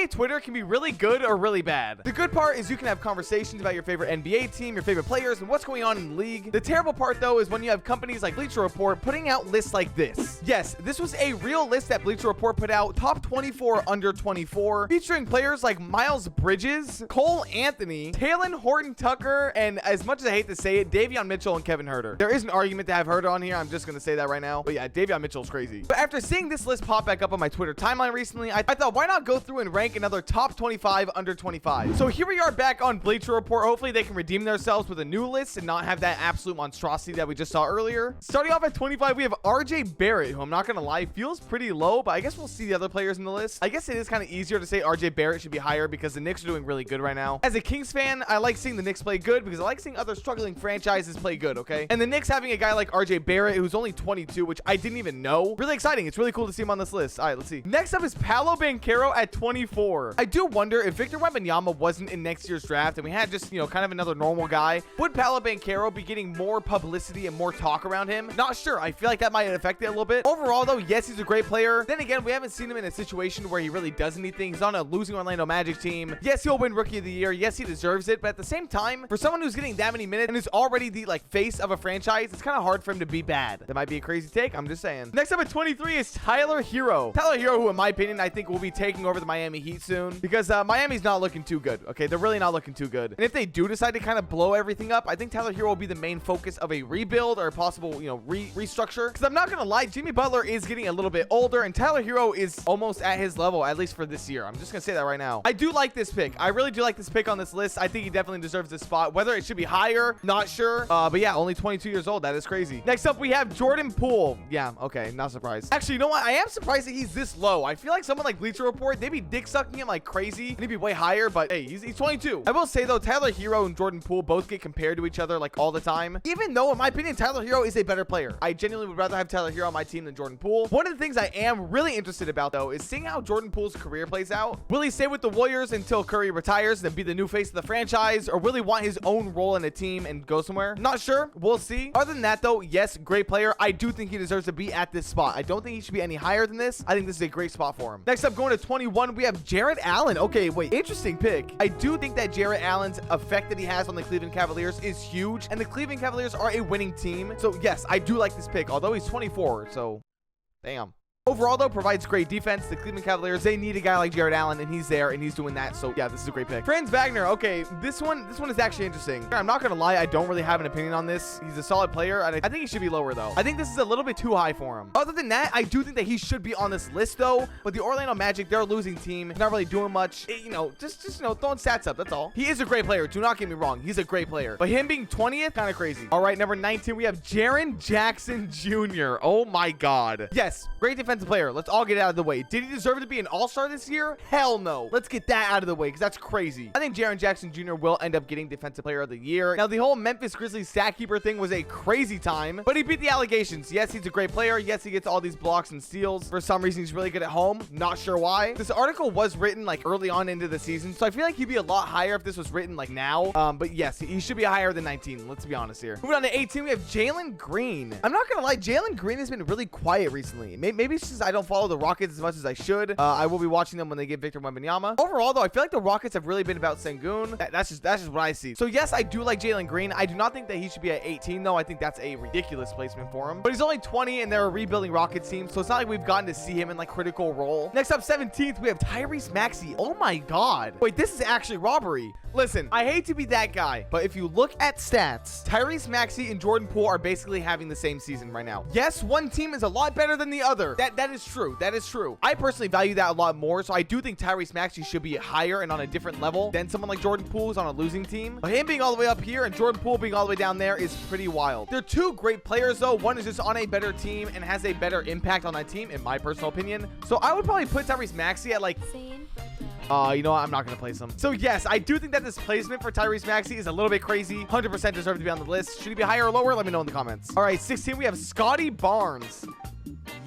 NBA Twitter can be really good or really bad. The good part is you can have conversations about your favorite NBA team, your favorite players, and what's going on in the league. The terrible part, though, is when you have companies like Bleacher Report putting out lists like this. Yes, this was a real list that Bleacher Report put out, top 24 under 24, featuring players like Miles Bridges, Cole Anthony, Talen Horton-Tucker, and as much as I hate to say it, Davion Mitchell and Kevin Huerter. There is an argument to have Huerter on here. I'm just going to say that right now. But yeah, Davion Mitchell's crazy. But after seeing this list pop back up on my Twitter timeline recently, I thought, why not go through and rank another top 25 under 25? So here we are back on Bleacher Report. Hopefully they can redeem themselves with a new list and not have that absolute monstrosity that we just saw earlier. Starting off at 25, we have RJ Barrett, who I'm not going to lie, feels pretty low, but I guess we'll see the other players in the list. I guess it is kind of easier to say RJ Barrett should be higher because the Knicks are doing really good right now. As a Kings fan, I like seeing the Knicks play good because I like seeing other struggling franchises play good, okay? And the Knicks having a guy like RJ Barrett, who's only 22, which I didn't even know. Really exciting. It's really cool to see him on this list. All right, let's see. Next up is Paolo Banchero at 24. I do wonder if Victor Wembanyama wasn't in next year's draft and we had just, kind of another normal guy, would Paolo Banchero be getting more publicity and more talk around him? Not sure. I feel like that might affect it a little bit. Overall, though, yes, he's a great player. Then again, we haven't seen him in a situation where he really does anything. He's on a losing Orlando Magic team. Yes, he'll win Rookie of the Year. Yes, he deserves it. But at the same time, for someone who's getting that many minutes and is already the face of a franchise, it's kind of hard for him to be bad. That might be a crazy take. I'm just saying. Next up at 23 is Tyler Hero. Tyler Hero, who in my opinion, I think will be taking over the Miami Heat soon because Miami's not looking too good. Okay, they're really not looking too good. And if they do decide to kind of blow everything up, I think Tyler Hero will be the main focus of a rebuild or a possible, restructure. Because I'm not gonna lie, Jimmy Butler is getting a little bit older, and Tyler Hero is almost at his level, at least for this year. I'm just gonna say that right now. I do like this pick. I really do like this pick on this list. I think he definitely deserves this spot. Whether it should be higher, not sure. But yeah, only 22 years old. That is crazy. Next up, we have Jordan Poole. Yeah, okay, not surprised. Actually, you know what? I am surprised that he's this low. I feel like someone like Bleacher Report, they'd be dick sucking him like crazy, and he'd be way higher. But hey, he's 22. I will say though, Tyler Hero and Jordan Poole both get compared to each other like all the time. Even though, in my opinion, Tyler Hero is a better player. I genuinely would rather have Tyler Hero on my team than Jordan Poole. One of the things I am really interested about though is seeing how Jordan Poole's career plays out. Will he stay with the Warriors until Curry retires and then be the new face of the franchise, or will he want his own role in the team and go somewhere? Not sure. We'll see. Other than that though, yes, great player. I do think he deserves to be at this spot. I don't think he should be any higher than this. I think this is a great spot for him. Next up, going to 21, we have Jarrett Allen. Okay, wait, interesting pick. I do think that Jarrett Allen's effect that he has on the Cleveland Cavaliers is huge, and the Cleveland Cavaliers are a winning team. So yes, I do like this pick, although he's 24, so damn. Overall, though, provides great defense. The Cleveland Cavaliers, they need a guy like Jarrett Allen, and he's there, and he's doing that. So, yeah, this is a great pick. Franz Wagner. Okay, this one is actually interesting. I'm not going to lie. I don't really have an opinion on this. He's a solid player, and I think he should be lower, though. I think this is a little bit too high for him. Other than that, I do think that he should be on this list, though. But the Orlando Magic, they're a losing team. Not really doing much. Just throwing stats up. That's all. He is a great player. Do not get me wrong. He's a great player. But him being 20th, kind of crazy. All right, number 19, we have Jaren Jackson Jr. Oh, my God. Yes, great defensive player. Let's all get out of the way. Did he deserve to be an all-star this year? Hell no. Let's get that out of the way because that's crazy. I think Jaren Jackson Jr. will end up getting Defensive Player of the Year. Now, the whole Memphis Grizzlies stat keeper thing was a crazy time, but he beat the allegations. Yes, he's a great player. Yes, he gets all these blocks and steals. For some reason, he's really good at home. Not sure why. This article was written early on into the season, so I feel like he'd be a lot higher if this was written now. But yes, he should be higher than 19. Let's be honest here. Moving on to 18, we have Jalen Green. I'm not gonna lie, Jalen Green has been really quiet recently. Maybe it's just I don't follow the Rockets as much as I should. I will be watching them when they get Victor Wembanyama. Overall, though, I feel like the Rockets have really been about Sengun. That's just what I see. So yes, I do like Jalen Green. I do not think that he should be at 18, though. I think that's a ridiculous placement for him. But he's only 20, and they're a rebuilding Rockets team, so it's not like we've gotten to see him in critical role. Next up, 17th, we have Tyrese Maxey. Oh my God. Wait, this is actually robbery. Listen, I hate to be that guy, but if you look at stats, Tyrese Maxey and Jordan Poole are basically having the same season right now. Yes, one team is a lot better than the other. That is true. That is true. I personally value that a lot more, so I do think Tyrese Maxey should be higher and on a different level than someone like Jordan Poole who's on a losing team. But him being all the way up here and Jordan Poole being all the way down there is pretty wild. They're two great players, though. One is just on a better team and has a better impact on that team, in my personal opinion. So I would probably put Tyrese Maxey at you know what? I'm not going to place him. So yes, I do think that this placement for Tyrese Maxey is a little bit crazy. 100% deserve to be on the list. Should he be higher or lower? Let me know in the comments. All right, 16, we have Scotty Barnes.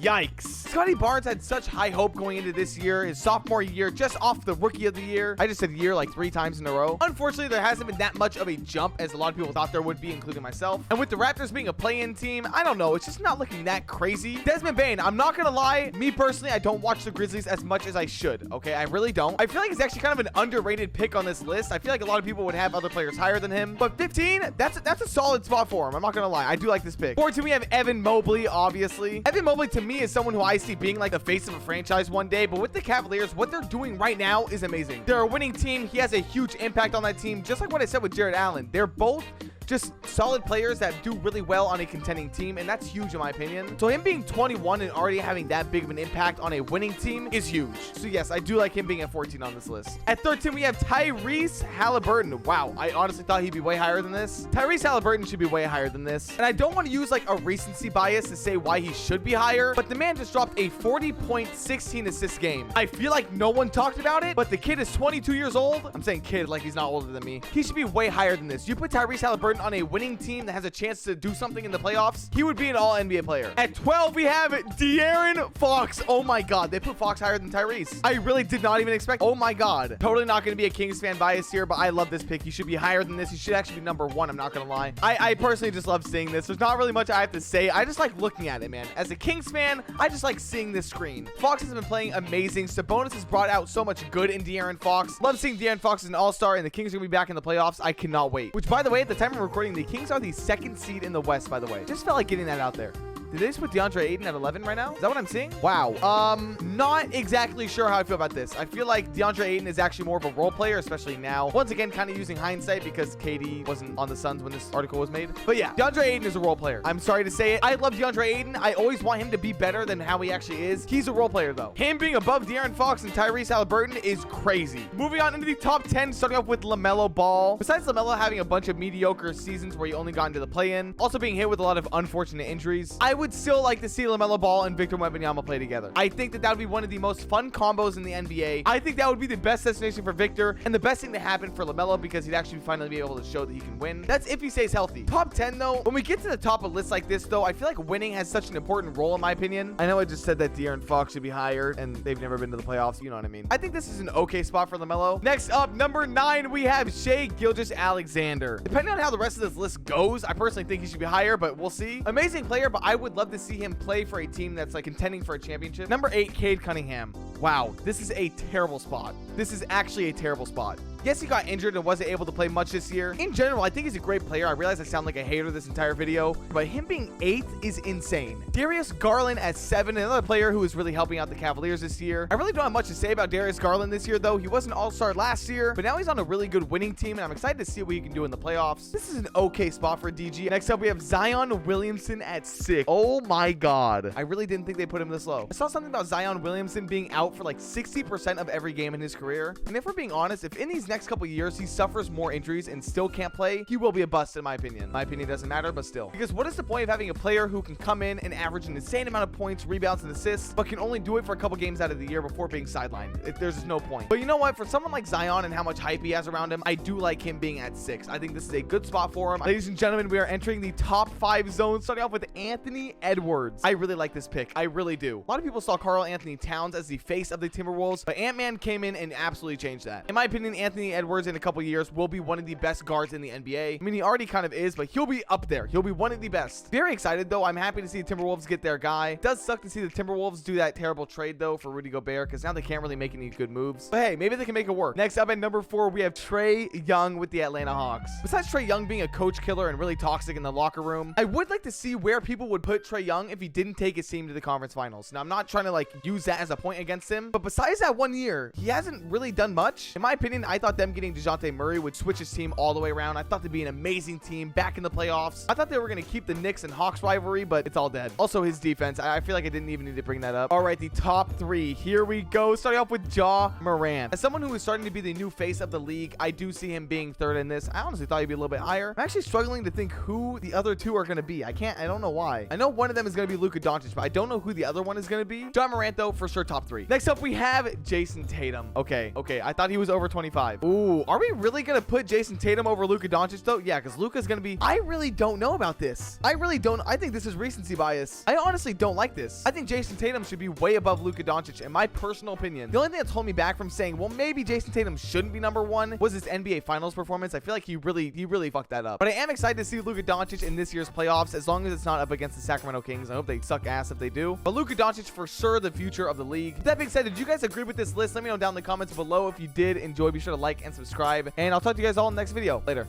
Yikes. Scotty Barnes had such high hope going into this year, his sophomore year, just off the rookie of the year. I just said year like 3 times in a row. Unfortunately, there hasn't been that much of a jump as a lot of people thought there would be, including myself. And with the Raptors being a play-in team, I don't know. It's just not looking that crazy. Desmond Bane, I'm not gonna lie. Me personally, I don't watch the Grizzlies as much as I should. Okay, I really don't. I feel like he's actually kind of an underrated pick on this list. I feel like a lot of people would have other players higher than him. But 15, that's a solid spot for him. I'm not gonna lie. I do like this pick. 14, we have Evan Mobley, obviously. Evan Mobley, to me, is someone who I see being like the face of a franchise one day. But with the Cavaliers, what they're doing right now is amazing. They're a winning team. He has a huge impact on that team. Just like what I said with Jarrett Allen. They're both just solid players that do really well on a contending team, and that's huge in my opinion. So him being 21 and already having that big of an impact on a winning team is huge. So yes, I do like him being at 14 on this list. At 13, we have Tyrese Haliburton. Wow, I honestly thought he'd be way higher than this. Tyrese Haliburton should be way higher than this. And I don't want to use like a recency bias to say why he should be higher, but the man just dropped a 40-point, 16-assist game. I feel like no one talked about it, but the kid is 22 years old. I'm saying kid like he's not older than me. He should be way higher than this. You put Tyrese Haliburton on a winning team that has a chance to do something in the playoffs, he would be an all-NBA player. At 12, we have De'Aaron Fox. Oh my God, they put Fox higher than Tyrese. I really did not even expect. Oh my God. Totally not going to be a Kings fan bias here, but I love this pick. He should be higher than this. He should actually be number 1. I'm not going to lie. I personally just love seeing this. There's not really much I have to say. I just like looking at it, man. As a Kings fan, I just like seeing this screen. Fox has been playing amazing. Sabonis has brought out so much good in De'Aaron Fox. Love seeing De'Aaron Fox as an all-star, and the Kings are going to be back in the playoffs. I cannot wait. Which, by the way, at the time of recording, the Kings are the 2nd seed in the West, by the way. Just felt like getting that out there. Did they just put DeAndre Ayton at 11 right now? Is that what I'm seeing? Wow. Not exactly sure how I feel about this. I feel like DeAndre Ayton is actually more of a role player, especially now. Once again, kind of using hindsight because KD wasn't on the Suns when this article was made. But yeah, DeAndre Ayton is a role player. I'm sorry to say it. I love DeAndre Ayton. I always want him to be better than how he actually is. He's a role player, though. Him being above De'Aaron Fox and Tyrese Haliburton is crazy. Moving on into the top 10, starting off with LaMelo Ball. Besides LaMelo having a bunch of mediocre seasons where he only got into the play-in, also being hit with a lot of unfortunate injuries, I would still like to see LaMelo Ball and Victor Wembanyama play together. I think that would be one of the most fun combos in the NBA. I think that would be the best destination for Victor and the best thing to happen for LaMelo because he'd actually finally be able to show that he can win. That's if he stays healthy. Top 10 though, when we get to the top of lists like this though, I feel like winning has such an important role in my opinion. I know I just said that De'Aaron Fox should be higher and they've never been to the playoffs. You know what I mean? I think this is an okay spot for LaMelo. Next up, number 9, we have Shai Gilgeous-Alexander. Depending on how the rest of this list goes, I personally think he should be higher, but we'll see. Amazing player, but I would love to see him play for a team that's like contending for a championship. Number 8, Cade Cunningham. Wow, this is a terrible spot. This is actually a terrible spot. Yes, he got injured and wasn't able to play much this year. In general, I think he's a great player. I realize I sound like a hater this entire video, but him being 8th is insane. Darius Garland at 7, another player who is really helping out the Cavaliers this year. I really don't have much to say about Darius Garland this year, though. He was an all-star last year, but now he's on a really good winning team, and I'm excited to see what he can do in the playoffs. This is an okay spot for DG. Next up, we have Zion Williamson at 6. Oh my God. I really didn't think they put him this low. I saw something about Zion Williamson being out for like 60% of every game in his career. And if we're being honest, if in these next couple years he suffers more injuries and still can't play, he will be a bust in my opinion. My opinion doesn't matter, but still. Because what is the point of having a player who can come in and average an insane amount of points, rebounds, and assists, but can only do it for a couple games out of the year before being sidelined? There's just no point. But you know what? For someone like Zion and how much hype he has around him, I do like him being at 6. I think this is a good spot for him. Ladies and gentlemen, we are entering the top 5 zone, starting off with Anthony Edwards. I really like this pick. I really do. A lot of people saw Karl Anthony Towns as the face of the Timberwolves, but Ant-Man came in and absolutely changed that. In my opinion, Anthony Edwards in a couple years will be one of the best guards in the NBA. I mean, he already kind of is, but he'll be up there. He'll be one of the best. Very excited, though. I'm happy to see the Timberwolves get their guy. It does suck to see the Timberwolves do that terrible trade, though, for Rudy Gobert, because now they can't really make any good moves. But hey, maybe they can make it work. Next up at number 4, we have Trae Young with the Atlanta Hawks. Besides Trae Young being a coach killer and really toxic in the locker room, I would like to see where people would put Trae Young if he didn't take his team to the conference finals. Now, I'm not trying to like use that as a point against him, but besides that 1 year, he hasn't really done much. In my opinion, I thought them getting DeJounte Murray would switch his team all the way around. I thought they'd be an amazing team back in the playoffs. I thought they were going to keep the Knicks and Hawks rivalry, but it's all dead. Also, his defense. I feel like I didn't even need to bring that up. All right, the top 3. Here we go. Starting off with Ja Morant. As someone who is starting to be the new face of the league, I do see him being 3rd in this. I honestly thought he'd be a little bit higher. I'm actually struggling to think who the other 2 are going to be. I don't know why. I know one of them is going to be Luka Doncic, but I don't know who the other one is going to be. Ja Morant, though, for sure top 3. Next up, we have Jayson Tatum. Okay. I thought he was over 25. 5. Ooh, are we really gonna put Jayson Tatum over Luka Doncic though? Yeah, because Luka's gonna be. I really don't know about this. I really don't. I think this is recency bias. I honestly don't like this. I think Jayson Tatum should be way above Luka Doncic in my personal opinion. The only thing that's holding me back from saying, well, maybe Jayson Tatum shouldn't be number 1 was his NBA Finals performance. I feel like he really fucked that up. But I am excited to see Luka Doncic in this year's playoffs, as long as it's not up against the Sacramento Kings. I hope they suck ass if they do. But Luka Doncic for sure the future of the league. With that being said, did you guys agree with this list? Let me know down in the comments below. If you did enjoy, be sure to like and subscribe. And I'll talk to you guys all in the next video. Later.